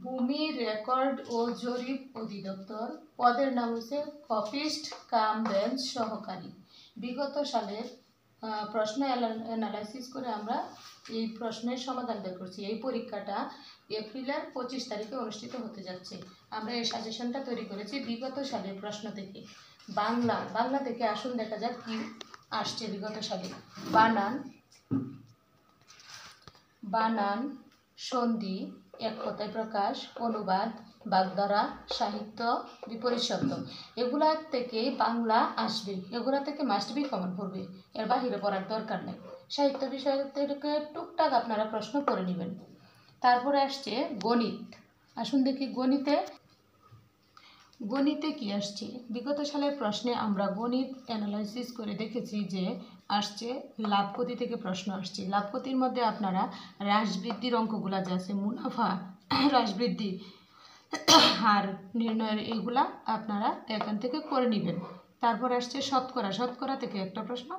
ভূমি রেকর্ড ও জরিপ অধিদপ্তর পদের নাম হচ্ছে কপিস্ট কাম বেঞ্চ সহকারী। বিগত সালের প্রশ্ন অ্যানালাইসিস করে আমরা এই প্রশ্নের সমাধান বের করছি। এই পরীক্ষাটা এপ্রিলের 25 তারিখে অনুষ্ঠিত হতে যাচ্ছে। আমরা এই সাজেশনটা তৈরি করেছি বিগত সালের প্রশ্ন থেকে। বাংলা থেকে আসুন দেখা যাক কি আসছে বিগত সালে। বানান, সন্ধি, এক কথায় প্রকাশ, অনুবাদ, বাগধারা, সাহিত্য, বিপরীত শব্দ, এগুলা থেকে বাংলা আসবে। এগুলা থেকে মাস্ট বি কমন পড়বে, এর বাহিরে পড়ার দরকার নেই। সাহিত্য বিষয় থেকে টুকটাক আপনারা প্রশ্ন করে নেবেন। তারপরে আসছে গণিত। আসুন দেখি গণিতে কি আসছে। বিগত সালের প্রশ্নে আমরা গণিত অ্যানালাইসিস করে দেখেছি যে আসছে লাভপতি থেকে প্রশ্ন আসছে। লাভপতির মধ্যে আপনারা হ্রাস বৃদ্ধির অঙ্কগুলা যা আছে, মুনাফা, হ্রাস বৃদ্ধি, হার নির্ণয়ের, এগুলা আপনারা এখান থেকে করে নেবেন। তারপর আসছে শতকরা থেকে একটা প্রশ্ন,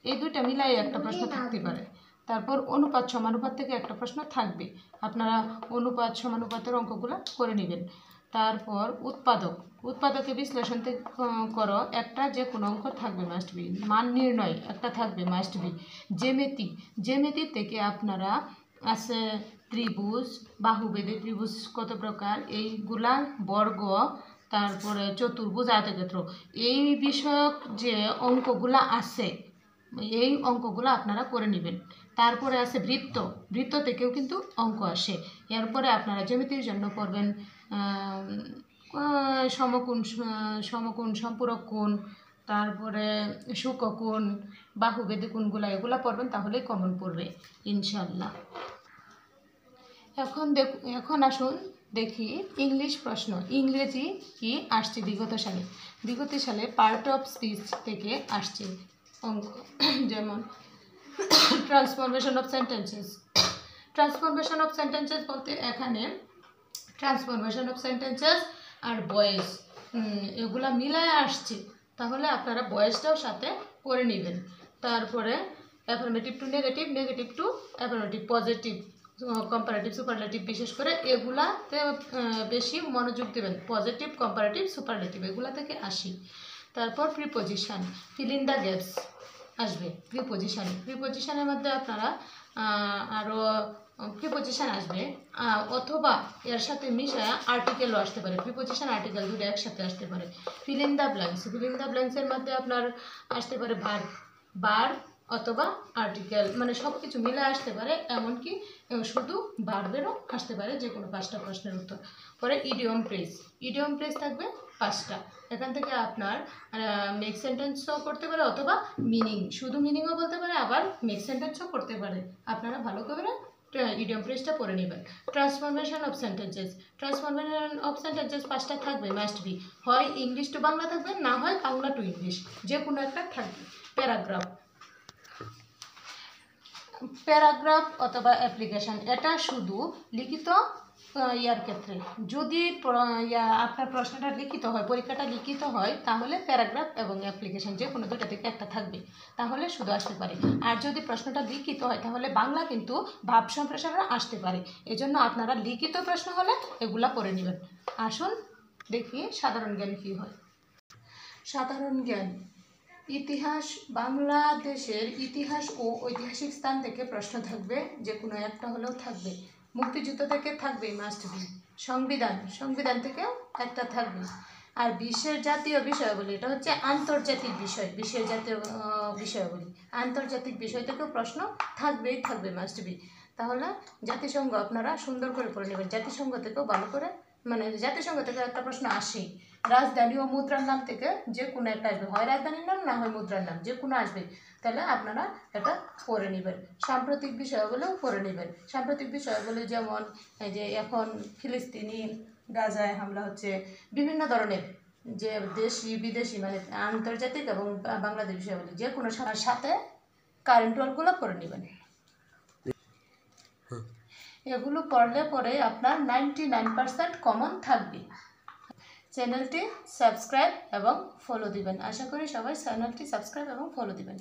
এই দুইটা মিলাই একটা প্রশ্ন থাকতে পারে। তারপর অনুপাত সমানুপাত থেকে একটা প্রশ্ন থাকবে, আপনারা অনুপাত সমানুপাতের অঙ্কগুলো করে নেবেন। তারপর উৎপাদকে বিশ্লেষণ করো, একটা যে কোনো অঙ্ক থাকবে মাস্ট বি। মান নির্ণয় একটা থাকবে মাস্ট বি। জ্যামিতি থেকে আপনারা আছে ত্রিভুজ, বাহুবেদী ত্রিভুজ কত প্রকার, এইগুলা, বর্গ, তারপরে চতুর্ভুজ, আয়তক্ষেত্র, এই বিষয়ক যে অঙ্কগুলা আছে এই অঙ্কগুলো আপনারা করে নেবেন। তারপরে আছে বৃত্ত থেকেও কিন্তু অঙ্ক আসে। এরপরে আপনারা জ্যামিতির জন্য পড়বেন সমকোণ, সম্পূরক কোণ, তারপরে সূক্ষ্মকোণ, বাহুবেদী কোণগুলো, এগুলো পড়বেন, তাহলেই কমন পড়বে ইনশাল্লাহ। এখন আসুন দেখি ইংলিশ প্রশ্ন। ইংরেজি কি আসছে বিগত সালে পার্ট অফ স্পিচ থেকে আসছে অঙ্ক, যেমন ট্রান্সফরমেশন অফ সেন্টেন্সেস বলতে এখানে ট্রান্সফরমেশন অফ সেন্টেন্সেস আর ভয়েস এগুলা মিলায় আসছে, তাহলে আপনারা ভয়েসটাও সাথে করে নেবেন। তারপরে affirmative two negative, negative two affirmative, positive, comparative, superlative, বিশেষ করে এগুলাতে বেশি মনোযোগ দেবেন। পজিটিভ, কম্পারেটিভ, সুপারলেটিভ এগুলা থেকে আসি। তারপর preposition, fill in the gaps আসবে প্রিপোজিশনের মধ্যে আপনারা আরও প্রিপোজিশন আসবে, অথবা এর সাথে মিশায়া আর্টিকেলও আসতে পারে। প্রিপোজিশন আর্টিকেল দুটো একসাথে আসতে পারে। ফিল ইন দ্য ব্ল্যাঙ্কসের মধ্যে আপনার আসতে পারে ভার্ব অথবা আর্টিকেল, মানে সব কিছু মিলে আসতে পারে, এমনকি শুধু ভার্বেরও আসতে পারে, যে কোনো 5টা প্রশ্নের উত্তর। পরে ইডিয়ম ফ্রেজ থাকবে 5টা। এখান থেকে আপনার মেক সেন্টেন্সও করতে পারে, অথবা শুধু মিনিংও বলতে পারে, আবার মেক সেন্টেন্সও করতে পারে। আপনারা ভালো করে ইডিয়ম ফ্রেজটা পড়ে নেবেন। ট্রান্সফরমেশন অফ সেন্টেন্সেস 5টা থাকবে মাস্ট বি। হয় ইংলিশ টু বাংলা থাকবে, না হয় বাংলা টু ইংলিশ, যে কোনো একটা থাকবে। প্যারাগ্রাফ অথবা অ্যাপ্লিকেশন, এটা শুধু লিখিত ইয়ার ক্ষেত্রে। যদি আপনার প্রশ্নটা লিখিত হয়, পরীক্ষাটা লিখিত হয়, তাহলে প্যারাগ্রাফ এবং অ্যাপ্লিকেশন যে কোনো দুটা থেকে একটা থাকবে, তাহলে শুধু আসতে পারে। আর যদি প্রশ্নটা লিখিত হয়, তাহলে বাংলা কিন্তু ভাব সম্প্রসারণ আসতে পারে। এজন্য আপনারা লিখিত প্রশ্ন হলে এগুলা করে নেবেন। আসুন দেখি সাধারণ জ্ঞান কি হয়। সাধারণ জ্ঞান, ইতিহাস, বাংলাদেশের ইতিহাস ও ঐতিহাসিক স্থান থেকে প্রশ্ন থাকবে, যে কোনো একটা হলেও থাকবে। মুক্তিযুদ্ধ থেকে থাকবে মাস্ট বি। সংবিধান থেকেও একটা থাকবে। আর বিশ্বের জাতীয় বিষয়াবলী, এটা হচ্ছে আন্তর্জাতিক বিষয়, বিশ্বের জাতীয় বিষয়াবলী, আন্তর্জাতিক বিষয় থেকেও প্রশ্ন থাকবে মাস্ট বি। তাহলে জাতিসংঘ আপনারা সুন্দর করে পড়ে নেবেন। জাতিসংঘ থেকেও ভালো করে, মানে জাতিসংঘ থেকে একটা প্রশ্ন আসেই। রাজধানী ও মুদ্রার নাম থেকে যে কোনো একটা আসবে, হয় রাজধানীর নাম, না হয় মুদ্রার নাম, যে কোনো আসবে, তাহলে আপনারা এটা পড়ে নেবেন। সাম্প্রতিক বিষয়গুলোও পড়ে নেবেন। সাম্প্রতিক বিষয়গুলো যেমন এই যে এখন ফিলিস্তিনি গাজায় হামলা হচ্ছে, বিভিন্ন ধরনের যে দেশি বিদেশি, মানে আন্তর্জাতিক এবং বাংলাদেশ বিষয়গুলো, যে কোনো সাথে কারেন্ট ওয়ালগুলো পড়ে নেবেন। এগুলো পড়লে পরে আপনার 99% কমন থাকবে। চ্যানেলটি সাবস্ক্রাইব এবং ফলো দিবেন। আশা করি সবাই চ্যানেলটি সাবস্ক্রাইব এবং ফলো দিবেন।